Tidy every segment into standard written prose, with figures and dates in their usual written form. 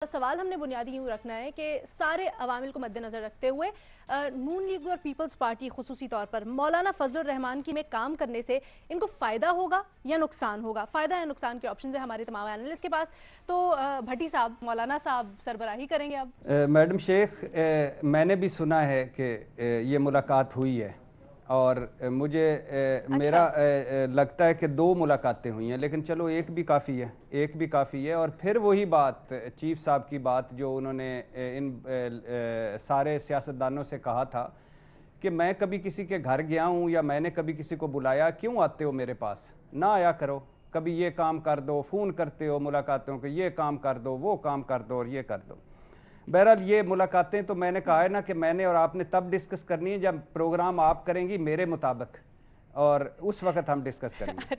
سوال ہم نے بنیادی یوں رکھنا ہے کہ سارے عوامل کو مد نظر رکھتے ہوئے نون لیگ اور پیپلز پارٹی خصوصی طور پر مولانا فضل الرحمان کی میں کام کرنے سے ان کو فائدہ ہوگا یا نقصان ہوگا؟ فائدہ یا نقصان کے آپشنز ہیں ہمارے تمام اینالسٹ کے پاس. تو بھٹی صاحب، مولانا صاحب سربراہی کریں گے اب. میڈم شیخ، میں نے بھی سنا ہے کہ یہ ملاقات ہوئی ہے اور مجھے میرا لگتا ہے کہ 2 ملاقاتیں ہوئی ہیں، لیکن چلو ایک بھی کافی ہے. اور پھر وہی بات چیف صاحب کی بات جو انہوں نے ان سارے سیاستدانوں سے کہا تھا کہ میں کبھی کسی کے گھر گیا ہوں یا میں نے کبھی کسی کو بلایا، کیوں آتے ہو میرے پاس؟ نہ آیا کرو. کبھی یہ کام کر دو، فون کرتے ہو ملاقاتوں کے، یہ کام کر دو، وہ کام کر دو اور یہ کر دو. بہرحال یہ ملاقاتیں تو میں نے کہا ہے نا کہ میں نے اور آپ نے تب ڈسکس کرنی ہے جب پروگرام آپ کریں گی میرے مطابق، اور اس وقت ہم ڈسکس کریں گے.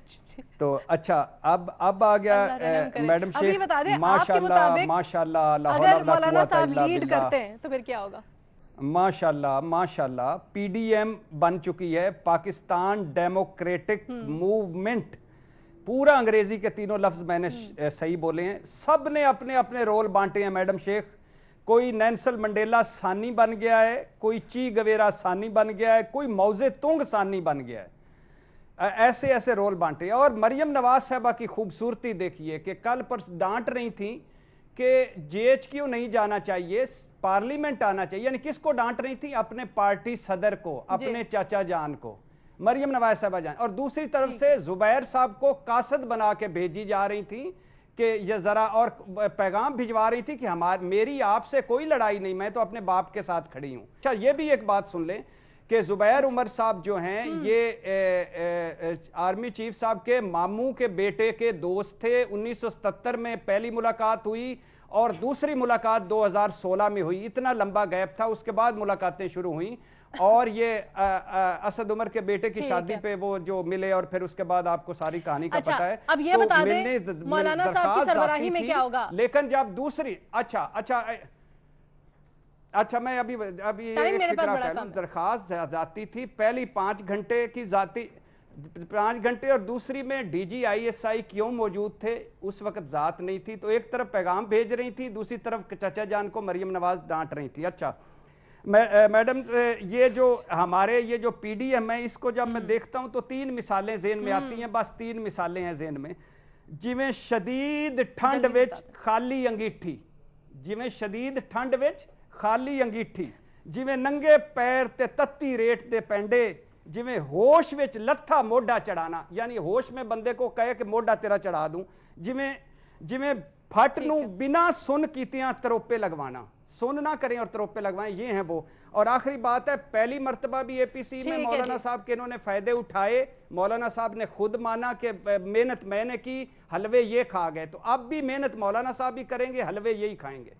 تو اچھا، اب آ گیا میڈم شیخ. ماشاءاللہ اگر مولانا صاحب لیڈ کرتے ہیں تو پھر کیا ہوگا؟ ماشاءاللہ پی ڈی ایم بن چکی ہے، پاکستان ڈیموکریٹک موومنٹ. پورا انگریزی کے 3 لفظ میں نے صحیح بولے ہیں. سب نے اپنے اپنے رول بانٹے ہیں میڈم شیخ. کوئی نینسل منڈیلا ثانی بن گیا ہے، کوئی چی گویرا ثانی بن گیا ہے، کوئی موزے تنگ ثانی بن گیا ہے. ایسے رول بانٹے ہیں. اور مریم نواز صاحبہ کی خوبصورتی دیکھیے کہ کل پر ڈانٹ رہی تھیں کہ جے ایچ کیو نہیں جانا چاہیے، پارلیمنٹ آنا چاہیے. یعنی کس کو ڈانٹ رہی تھی؟ اپنے پارٹی صدر کو، اپنے چاچا جان کو، مریم نواز صاحبہ جان. اور دوسری طرف سے زبیر صاحب کو قاصد بنا کے بھیجی جا رہی تھی کہ یہ ذرا، اور پیغام بھجوا رہی تھی کہ میری آپ سے کوئی لڑائی نہیں، میں تو اپنے باپ کے ساتھ کھڑی ہوں. اچھا، یہ بھی ایک بات سن لیں کہ زبیر عمر صاحب جو ہیں یہ آرمی چیف صاحب کے ماموں کے بیٹے کے دوست تھے. 1977 میں پہلی ملاقات ہوئی اور دوسری ملاقات 2016 میں ہوئی. اتنا لمبا گیپ تھا، اس کے بعد ملاقاتیں شروع ہوئیں. اور یہ اسد عمر کے بیٹے کی شادی پہ وہ جو ملے اور پھر اس کے بعد آپ کو ساری کہانی کا پتہ ہے. اب یہ بتا دیں مولانا صاحب کی سربراہی میں کیا ہوگا؟ لیکن جب دوسری اچھا میں ابھی درخواست ذاتی تھی. پہلی 5 گھنٹے کی ذاتی 5 گھنٹے، اور دوسری میں D G I S I کیوں موجود تھے؟ اس وقت ذات نہیں تھی، تو ایک طرف پیغام بھیج رہی تھی، دوسری طرف چچا جان کو مریم نواز ڈانٹ رہی تھی. اچھا میڈم، یہ جو ہمارے یہ جو پی ڈی ایم ہے، اس کو جب میں دیکھتا ہوں تو 3 مثالیں ذہن میں آتی ہیں. بس 3 مثالیں ہیں ذہن میں. جویں شدید ٹھنڈ وچ خالی انگیٹھی، جویں شدید ٹھنڈ وچ خالی انگیٹھی، جویں ننگے پیر تے تتی ریٹ دے پینڈے، جویں ہوش وچ لتھا موڈا چڑھانا، یعنی ہوش میں بندے کو کہے کہ موڈا تیرا چڑھا دوں. جویں پھٹ نوں بنا سن کیتیاں تروپے لگوانا، سن نہ کریں اور تروپے لگوائیں، یہ ہیں وہ. اور آخری بات ہے، پہلی مرتبہ بھی اے پی سی میں مولانا صاحب کے انہوں نے فائدے اٹھائے. مولانا صاحب نے خود مانا کہ محنت میں نے کی، حلوے یہ کھا گئے. تو اب بھی محنت مولانا صاحب بھی کریں گے، حلوے یہی کھائیں گے.